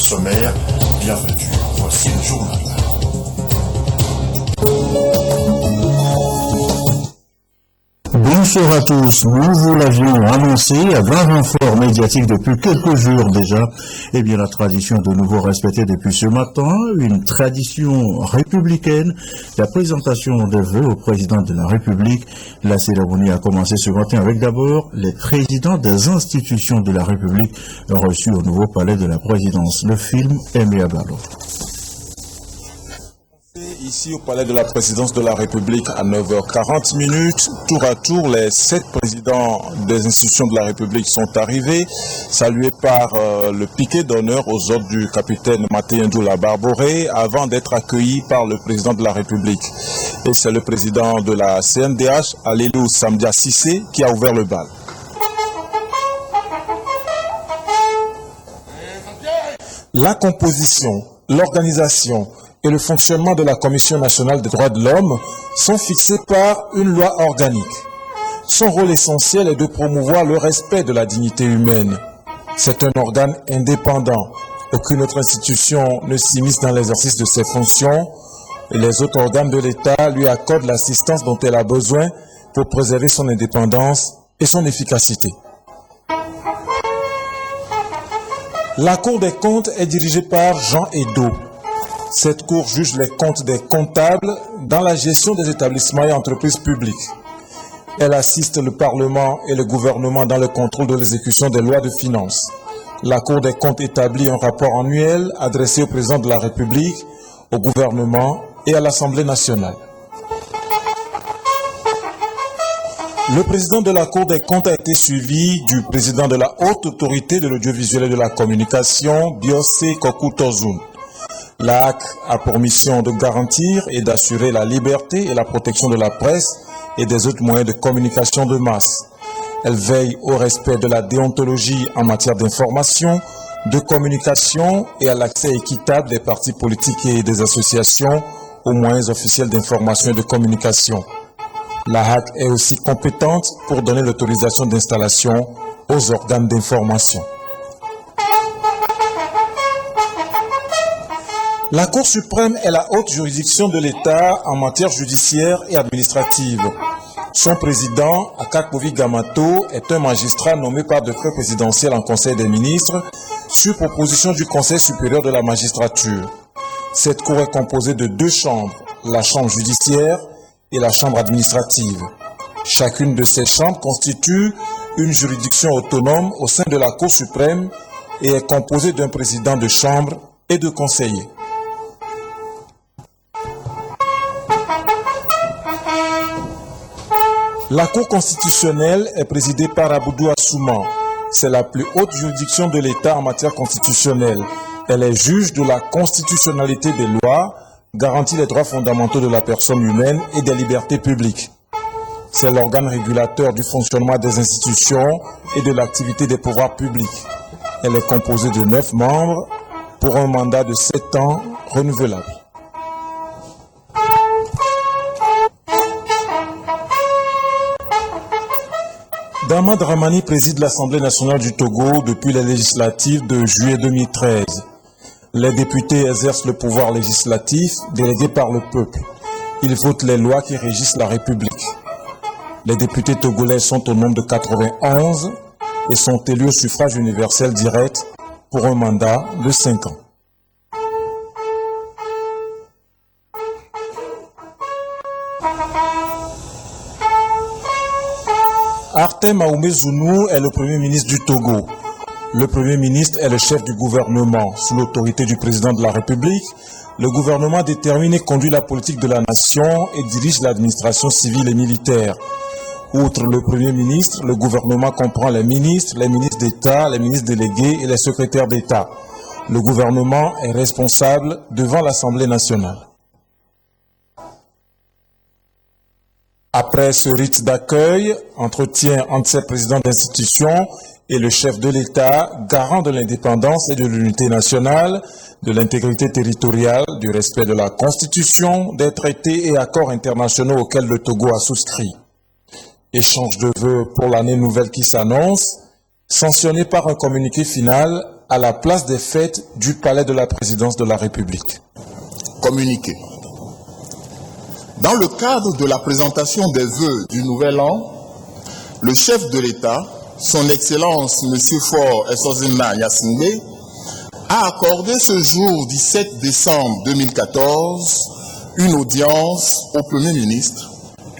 sommaire, bienvenue. Voici le journal. Bonsoir à tous. Nous vous l'avions annoncé à 20 renforts médiatiques depuis quelques jours déjà. Eh bien, la tradition de nouveau respectée depuis ce matin, une tradition républicaine, la présentation des vœux au président de la République. La cérémonie a commencé ce matin avec d'abord les présidents des institutions de la République reçus au nouveau palais de la présidence. Le film Aimé Abalo. Ici au palais de la présidence de la République à 9h40, tour à tour, les 7 présidents des institutions de la République sont arrivés, salués par le piquet d'honneur aux ordres du capitaine Mateyendou Barboré, avant d'être accueillis par le président de la République. Et c'est le président de la CNDH, Alelou Samdia Sissé, qui a ouvert le bal. La composition, l'organisation et le fonctionnement de la Commission nationale des droits de l'homme sont fixés par une loi organique. Son rôle essentiel est de promouvoir le respect de la dignité humaine. C'est un organe indépendant. Aucune autre institution ne s'immisce dans l'exercice de ses fonctions et les autres organes de l'État lui accordent l'assistance dont elle a besoin pour préserver son indépendance et son efficacité. La Cour des comptes est dirigée par Jean Edo. Cette cour juge les comptes des comptables dans la gestion des établissements et entreprises publiques. Elle assiste le Parlement et le gouvernement dans le contrôle de l'exécution des lois de finances. La Cour des comptes établit un rapport annuel adressé au président de la République, au gouvernement et à l'Assemblée nationale. Le président de la Cour des comptes a été suivi du président de la Haute Autorité de l'audiovisuel et de la communication, Biosé Kokou Tozun. La HAC a pour mission de garantir et d'assurer la liberté et la protection de la presse et des autres moyens de communication de masse. Elle veille au respect de la déontologie en matière d'information, de communication et à l'accès équitable des partis politiques et des associations aux moyens officiels d'information et de communication. La HAC est aussi compétente pour donner l'autorisation d'installation aux organes d'information. La Cour suprême est la haute juridiction de l'État en matière judiciaire et administrative. Son président, Akakpovi Gamato, est un magistrat nommé par décret présidentiel en Conseil des ministres sur proposition du Conseil supérieur de la magistrature. Cette Cour est composée de 2 chambres, la chambre judiciaire et la chambre administrative. Chacune de ces chambres constitue une juridiction autonome au sein de la Cour suprême et est composée d'un président de chambre et de conseillers. La Cour constitutionnelle est présidée par Aboudou Assouman. C'est la plus haute juridiction de l'État en matière constitutionnelle. Elle est juge de la constitutionnalité des lois, garantit les droits fondamentaux de la personne humaine et des libertés publiques. C'est l'organe régulateur du fonctionnement des institutions et de l'activité des pouvoirs publics. Elle est composée de 9 membres pour un mandat de 7 ans renouvelable. Dama Dramani préside l'Assemblée nationale du Togo depuis les législatives de juillet 2013. Les députés exercent le pouvoir législatif délégué par le peuple. Ils votent les lois qui régissent la République. Les députés togolais sont au nombre de 91 et sont élus au suffrage universel direct pour un mandat de 5 ans. Artem Aoumé Zounou est le Premier ministre du Togo. Le Premier ministre est le chef du gouvernement. Sous l'autorité du président de la République, le gouvernement détermine et conduit la politique de la nation et dirige l'administration civile et militaire. Outre le Premier ministre, le gouvernement comprend les ministres d'État, les ministres délégués et les secrétaires d'État. Le gouvernement est responsable devant l'Assemblée nationale. Après ce rite d'accueil, entretien entre ces présidents d'institutions et le chef de l'État, garant de l'indépendance et de l'unité nationale, de l'intégrité territoriale, du respect de la Constitution, des traités et accords internationaux auxquels le Togo a souscrit. Échange de vœux pour l'année nouvelle qui s'annonce, sanctionné par un communiqué final à la place des fêtes du palais de la présidence de la République. Communiqué. Dans le cadre de la présentation des vœux du Nouvel An, le chef de l'État, son Excellence M. Faure Essozinna Gnassingbé, a accordé ce jour 17 décembre 2014 une audience au Premier ministre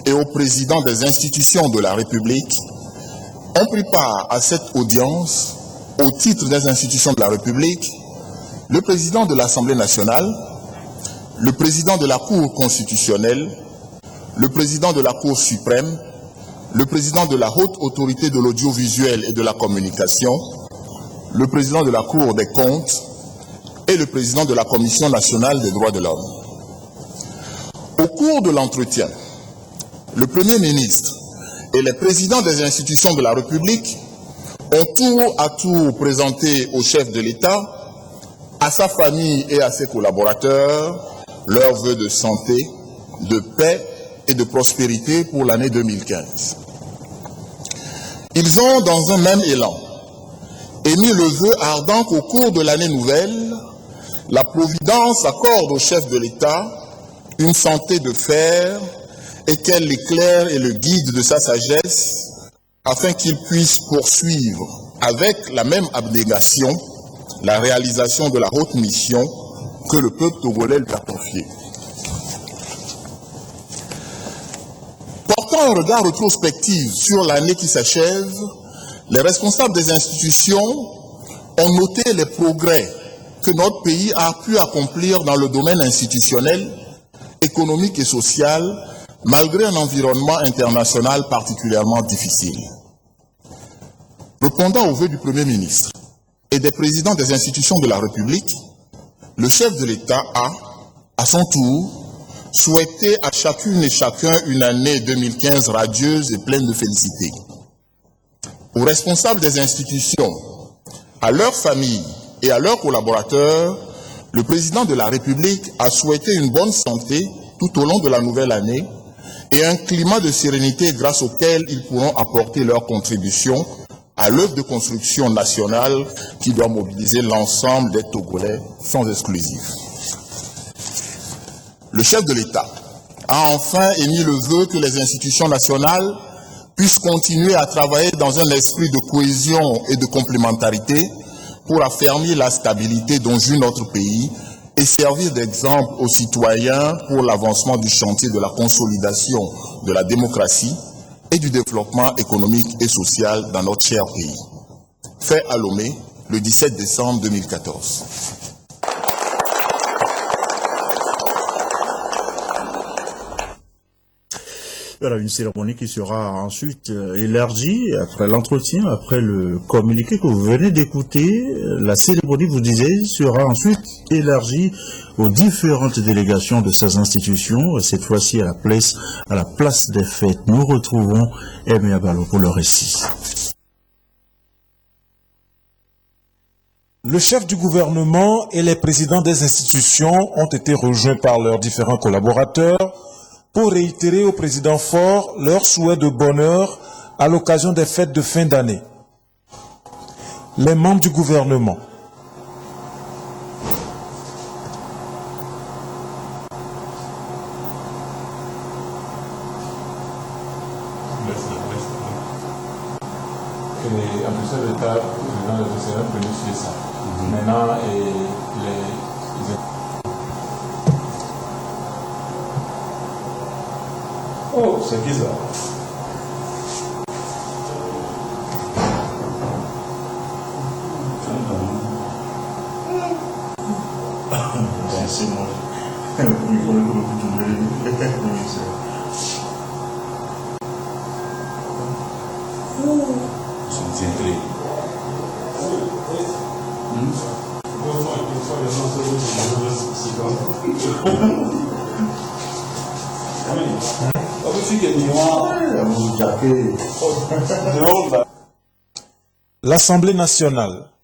et au président des institutions de la République. Ont pris part à cette audience, au titre des institutions de la République, le président de l'Assemblée nationale, le président de la Cour constitutionnelle, le président de la Cour suprême, le président de la Haute Autorité de l'audiovisuel et de la communication, le président de la Cour des comptes et le président de la Commission nationale des droits de l'homme. Au cours de l'entretien, le Premier ministre et les présidents des institutions de la République ont tour à tour présenté au chef de l'État, à sa famille et à ses collaborateurs, leurs vœux de santé, de paix et de prospérité pour l'année 2015. Ils ont, dans un même élan, émis le vœu ardent qu'au cours de l'année nouvelle, la Providence accorde au chef de l'État une santé de fer et qu'elle l'éclaire et le guide de sa sagesse afin qu'il puisse poursuivre avec la même abnégation la réalisation de la haute mission que le peuple togolais lui a confiée. Portant un regard rétrospectif sur l'année qui s'achève, les responsables des institutions ont noté les progrès que notre pays a pu accomplir dans le domaine institutionnel, économique et social, malgré un environnement international particulièrement difficile. Répondant aux vœux du Premier ministre et des présidents des institutions de la République, le chef de l'État a, à son tour, souhaité à chacune et chacun une année 2015 radieuse et pleine de félicité. Aux responsables des institutions, à leurs familles et à leurs collaborateurs, le président de la République a souhaité une bonne santé tout au long de la nouvelle année et un climat de sérénité grâce auquel ils pourront apporter leur contribution à l'œuvre de construction nationale qui doit mobiliser l'ensemble des Togolais sans exclusif. Le chef de l'État a enfin émis le vœu que les institutions nationales puissent continuer à travailler dans un esprit de cohésion et de complémentarité pour affermir la stabilité dont jouit notre pays et servir d'exemple aux citoyens pour l'avancement du chantier de la consolidation de la démocratie et du développement économique et social dans notre cher pays. Fait à Lomé, le 17 décembre 2014. Voilà une cérémonie qui sera ensuite élargie après l'entretien, après le communiqué que vous venez d'écouter. La cérémonie, vous disiez, sera ensuite élargie aux différentes délégations de ces institutions. Cette fois-ci à la place des fêtes. Nous retrouvons Aimé Abalo pour le récit. Le chef du gouvernement et les présidents des institutions ont été rejoints par leurs différents collaborateurs pour réitérer au président Faure leur souhait de bonheur à l'occasion des fêtes de fin d'année. Les membres du gouvernement, Et en plus de l'État, le président de venu sur ça. Maintenant, Oh, c'est qui ça? C'est moi. Il faut le l'Assemblée nationale.